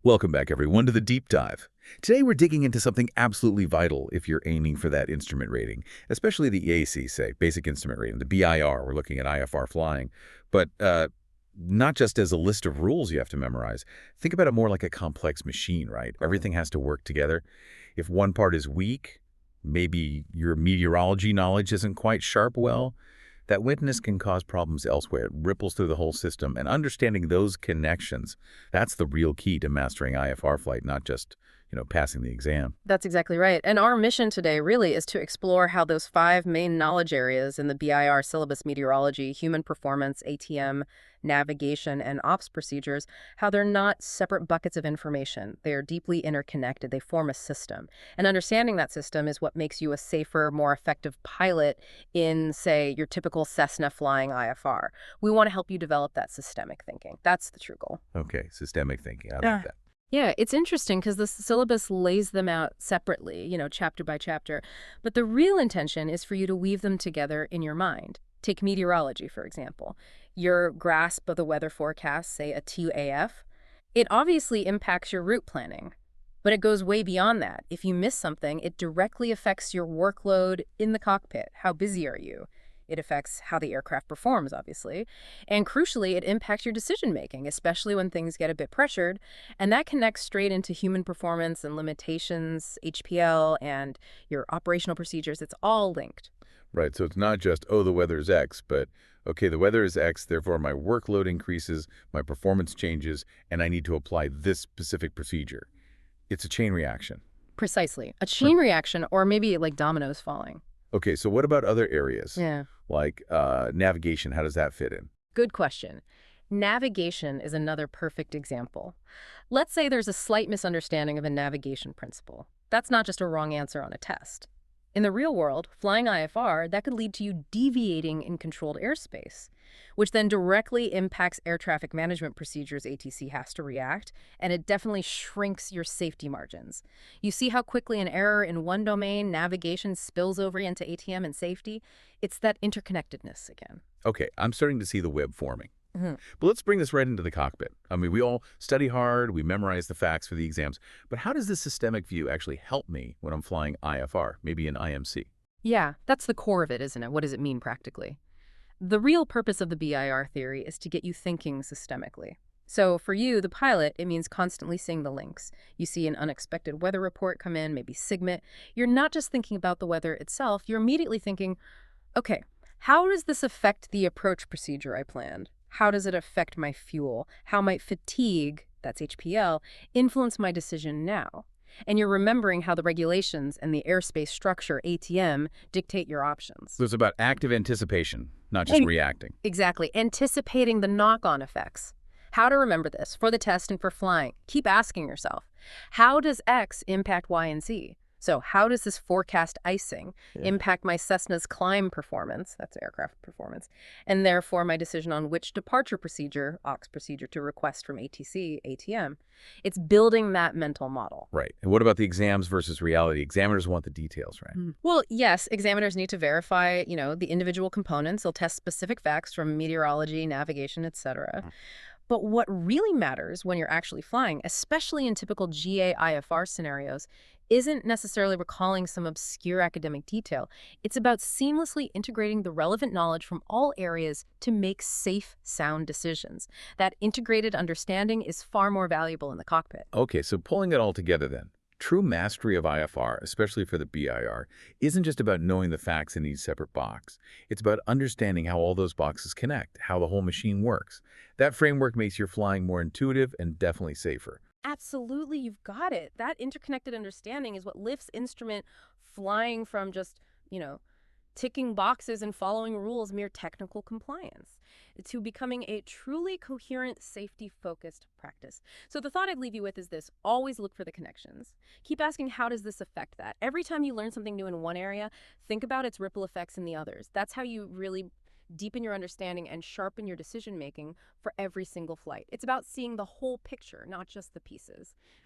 Welcome back, everyone, to the Deep Dive. Today, we're digging into something absolutely vital if you're aiming for that instrument rating, especially the EAC, say, Basic Instrument Rating, the BIR. We're looking at IFR flying. But not just as a list of rules you have to memorize. Think about it more like a complex machine, right? Everything has to work together. If one part is weak, maybe your meteorology knowledge isn't quite sharp well, that weakness can cause problems elsewhere. It ripples through the whole system. And understanding those connections, that's the real key to mastering IFR flight, not just, passing the exam. That's exactly right. And our mission today really is to explore how those five main knowledge areas in the BIR syllabus: meteorology, human performance, ATM, navigation, and ops procedures, how they're not separate buckets of information. They are deeply interconnected. They form a system. And understanding that system is what makes you a safer, more effective pilot in, say, your typical Cessna flying IFR. We want to help you develop that systemic thinking. That's the true goal. Okay, systemic thinking. I like Yeah. that. Yeah, it's interesting because the syllabus lays them out separately, chapter by chapter. But the real intention is for you to weave them together in your mind. Take meteorology, for example. Your grasp of the weather forecast, say a 2AF, it obviously impacts your route planning. But it goes way beyond that. If you miss something, it directly affects your workload in the cockpit. How busy are you? It affects how the aircraft performs, obviously. And crucially, it impacts your decision making, especially when things get a bit pressured. And that connects straight into human performance and limitations, HPL, and your operational procedures. It's all linked. Right, so it's not just, oh, the weather is X, but, okay, the weather is X, therefore my workload increases, my performance changes, and I need to apply this specific procedure. It's a chain reaction. Precisely. A Right. chain reaction, or maybe like dominoes falling. Okay, so what about other areas? Yeah. Like navigation, how does that fit in? Good question. Navigation is another perfect example. Let's say there's a slight misunderstanding of a navigation principle. That's not just a wrong answer on a test. In the real world, flying IFR, that could lead to you deviating in controlled airspace, which then directly impacts air traffic management procedures ATC has to react, and it definitely shrinks your safety margins. You see how quickly an error in one domain, navigation, spills over into ATM and safety? It's that interconnectedness again. Okay, I'm starting to see the web forming. Mhm. But let's bring this right into the cockpit. I mean, we all study hard, we memorize the facts for the exams, but how does this systemic view actually help me when I'm flying IFR, maybe an IMC? Yeah, that's the core of it, isn't it? What does it mean practically? The real purpose of the BIR theory is to get you thinking systemically. So for you, the pilot, it means constantly seeing the links. You see an unexpected weather report come in, maybe SIGMET. You're not just thinking about the weather itself, you're immediately thinking, okay, how does this affect the approach procedure I planned? How does it affect my fuel? How might fatigue, that's HPL, influence my decision now? And you're remembering how the regulations and the airspace structure, ATM, dictate your options. So it's about active anticipation, not just And reacting. exactly, anticipating the knock-on effects. How to remember this for the test and for flying. Keep asking yourself, how does X impact Y and Z? So how does this forecast icing impact my Cessna's climb performance, that's aircraft performance, and therefore my decision on which departure procedure, aux procedure, to request from ATC, ATM? It's building that mental model. Right. And what about the exams versus reality? Examiners want the details, right? Well, yes, examiners need to verify, the individual components. They'll test specific facts from meteorology, navigation, etc. But what really matters when you're actually flying, especially in typical GA IFR scenarios, isn't necessarily recalling some obscure academic detail. It's about seamlessly integrating the relevant knowledge from all areas to make safe, sound decisions. That integrated understanding is far more valuable in the cockpit. Okay, so pulling it all together then. True mastery of IFR, especially for the BIR, isn't just about knowing the facts in each separate box. It's about understanding how all those boxes connect, how the whole machine works. That framework makes your flying more intuitive and definitely safer. Absolutely, you've got it. That interconnected understanding is what lifts instrument flying from just, ticking boxes and following rules, mere technical compliance, to becoming a truly coherent, safety-focused practice. So the thought I'd leave you with is this: always look for the connections. Keep asking, how does this affect that? Every time you learn something new in one area, think about its ripple effects in the others. That's how you really deepen your understanding and sharpen your decision-making for every single flight. It's about seeing the whole picture, not just the pieces.